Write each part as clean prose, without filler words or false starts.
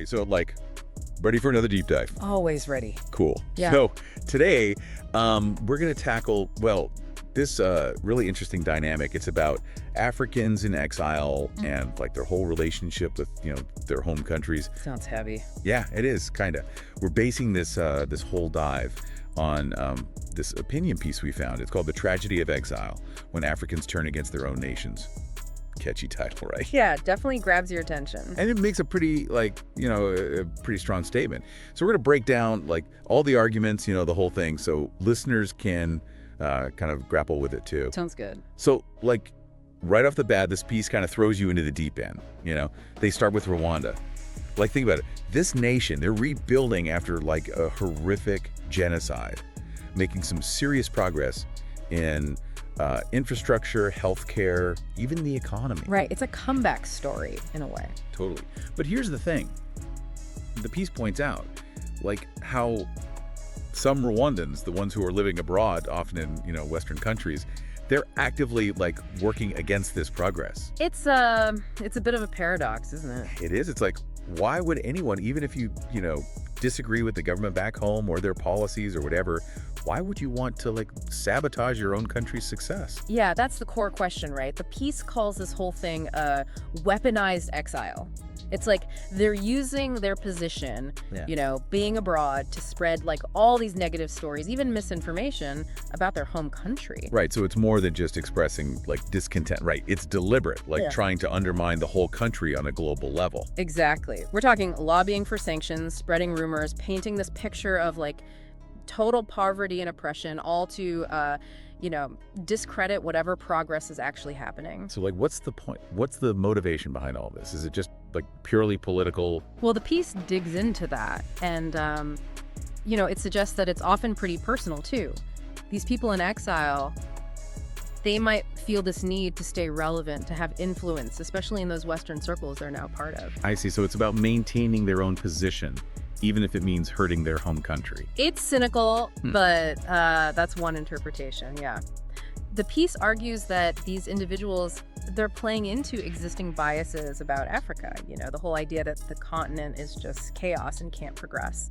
Okay, so ready for another deep dive? Always ready. Cool. Yeah. So today, we're going to tackle, this really interesting dynamic. It's about Africans in exile and their whole relationship with, their home countries. Sounds heavy. Yeah, it is, kind of. We're basing this this whole dive on this opinion piece we found. It's called The Tragedy of Exile, When Africans Turn Against Their Own Nations. Catchy title, right? Yeah, definitely grabs your attention. And it makes a pretty, a pretty strong statement. So we're going to break down, all the arguments, the whole thing, so listeners can kind of grapple with it, too. Sounds good. So, right off the bat, this piece kind of throws you into the deep end, They start with Rwanda. Think about it. This nation, they're rebuilding after, a horrific genocide, making some serious progress in infrastructure, healthcare, even the economy. Right. It's a comeback story in a way. Totally. But here's the thing. The piece points out, how some Rwandans, the ones who are living abroad, often in, Western countries, they're actively, working against this progress. It's a bit of a paradox, isn't it? It is. It's why would anyone, even if you, disagree with the government back home or their policies or whatever, why would you want to sabotage your own country's success? Yeah, that's the core question, right? The piece calls this whole thing weaponized exile. It's they're using their position, being abroad to spread all these negative stories, even misinformation about their home country. Right, so it's more than just expressing discontent, right? It's deliberate, trying to undermine the whole country on a global level. Exactly. We're talking lobbying for sanctions, spreading rumors, painting this picture of total poverty and oppression, all to discredit whatever progress is actually happening. So what's the point? What's the motivation behind all this? Is it just purely political? Well, the piece digs into that, and it suggests that it's often pretty personal too. These people in exile, they might feel this need to stay relevant, to have influence, especially in those Western circles they're now part of. I see. So it's about maintaining their own position, even if it means hurting their home country. It's cynical, but that's one interpretation, yeah. The piece argues that these individuals, they're playing into existing biases about Africa, the whole idea that the continent is just chaos and can't progress.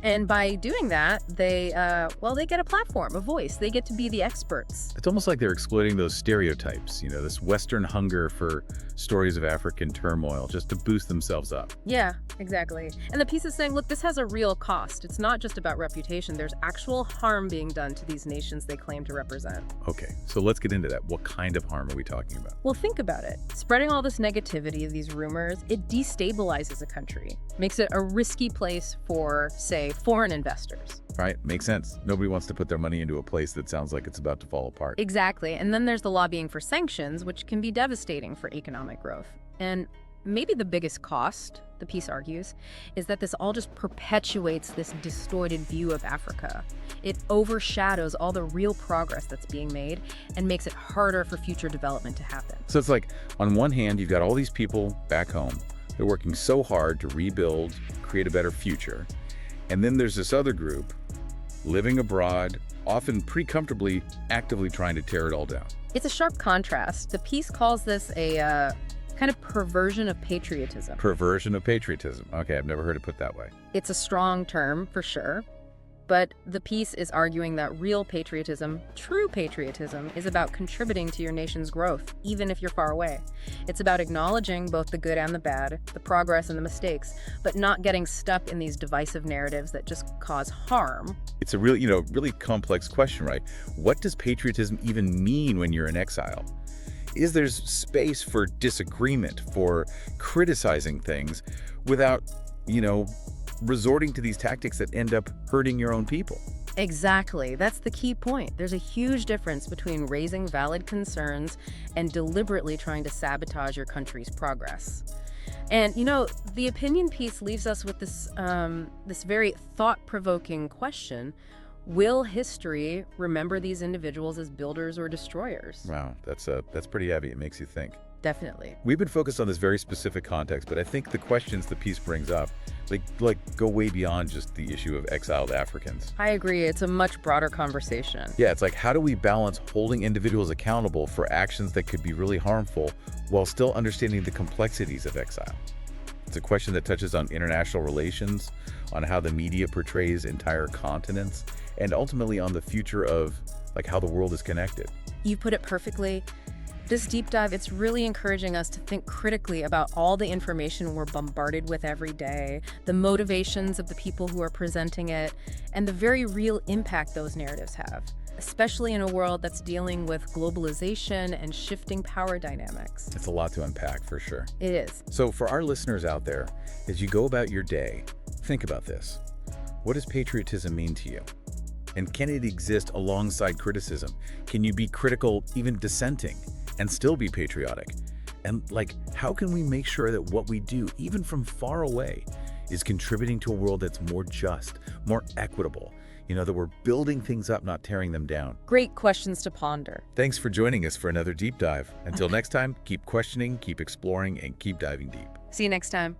And by doing that, they get a platform, a voice. They get to be the experts. It's almost like they're exploiting those stereotypes, this Western hunger for stories of African turmoil just to boost themselves up. Yeah, exactly. And the piece is saying, look, this has a real cost. It's not just about reputation. There's actual harm being done to these nations they claim to represent. Okay, so let's get into that. What kind of harm are we talking about? Well, think about it. Spreading all this negativity, these rumors, it destabilizes a country, makes it a risky place for, say, foreign investors. Right, makes sense. Nobody wants to put their money into a place that sounds like it's about to fall apart. Exactly. And then there's the lobbying for sanctions, which can be devastating for economic growth. And maybe the biggest cost, the piece argues, is that this all just perpetuates this distorted view of Africa. It overshadows all the real progress that's being made and makes it harder for future development to happen. So it's on one hand, you've got all these people back home. They're working so hard to rebuild, create a better future. And then there's this other group living abroad, often pretty comfortably, actively trying to tear it all down. It's a sharp contrast. The piece calls this a kind of perversion of patriotism. Perversion of patriotism. Okay, I've never heard it put that way. It's a strong term for sure, but the piece is arguing that real patriotism, true patriotism, is about contributing to your nation's growth, even if you're far away. It's about acknowledging both the good and the bad, the progress and the mistakes, but not getting stuck in these divisive narratives that just cause harm. It's a really, really complex question, right? What does patriotism even mean when you're in exile? Is there space for disagreement, for criticizing things without, resorting to these tactics that end up hurting your own people? Exactly. That's the key point. There's a huge difference between raising valid concerns and deliberately trying to sabotage your country's progress. And, the opinion piece leaves us with this very thought-provoking question. Will history remember these individuals as builders or destroyers? Wow, that's pretty heavy. It makes you think. Definitely. We've been focused on this very specific context, but I think the questions the piece brings up, go way beyond just the issue of exiled Africans. I agree. It's a much broader conversation. Yeah, it's how do we balance holding individuals accountable for actions that could be really harmful while still understanding the complexities of exile? It's a question that touches on international relations, on how the media portrays entire continents, and ultimately on the future of like how the world is connected. You put it perfectly. This deep dive, it's really encouraging us to think critically about all the information we're bombarded with every day, the motivations of the people who are presenting it, and the very real impact those narratives have, especially in a world that's dealing with globalization and shifting power dynamics. It's a lot to unpack for sure. It is. So for our listeners out there, as you go about your day, think about this. What does patriotism mean to you? And can it exist alongside criticism? Can you be critical, even dissenting, and still be patriotic? And like, how can we make sure that what we do, even from far away, is contributing to a world that's more just, more equitable? You know, that we're building things up, not tearing them down. Great questions to ponder. Thanks for joining us for another deep dive. Until next time, keep questioning, keep exploring, and keep diving deep. See you next time.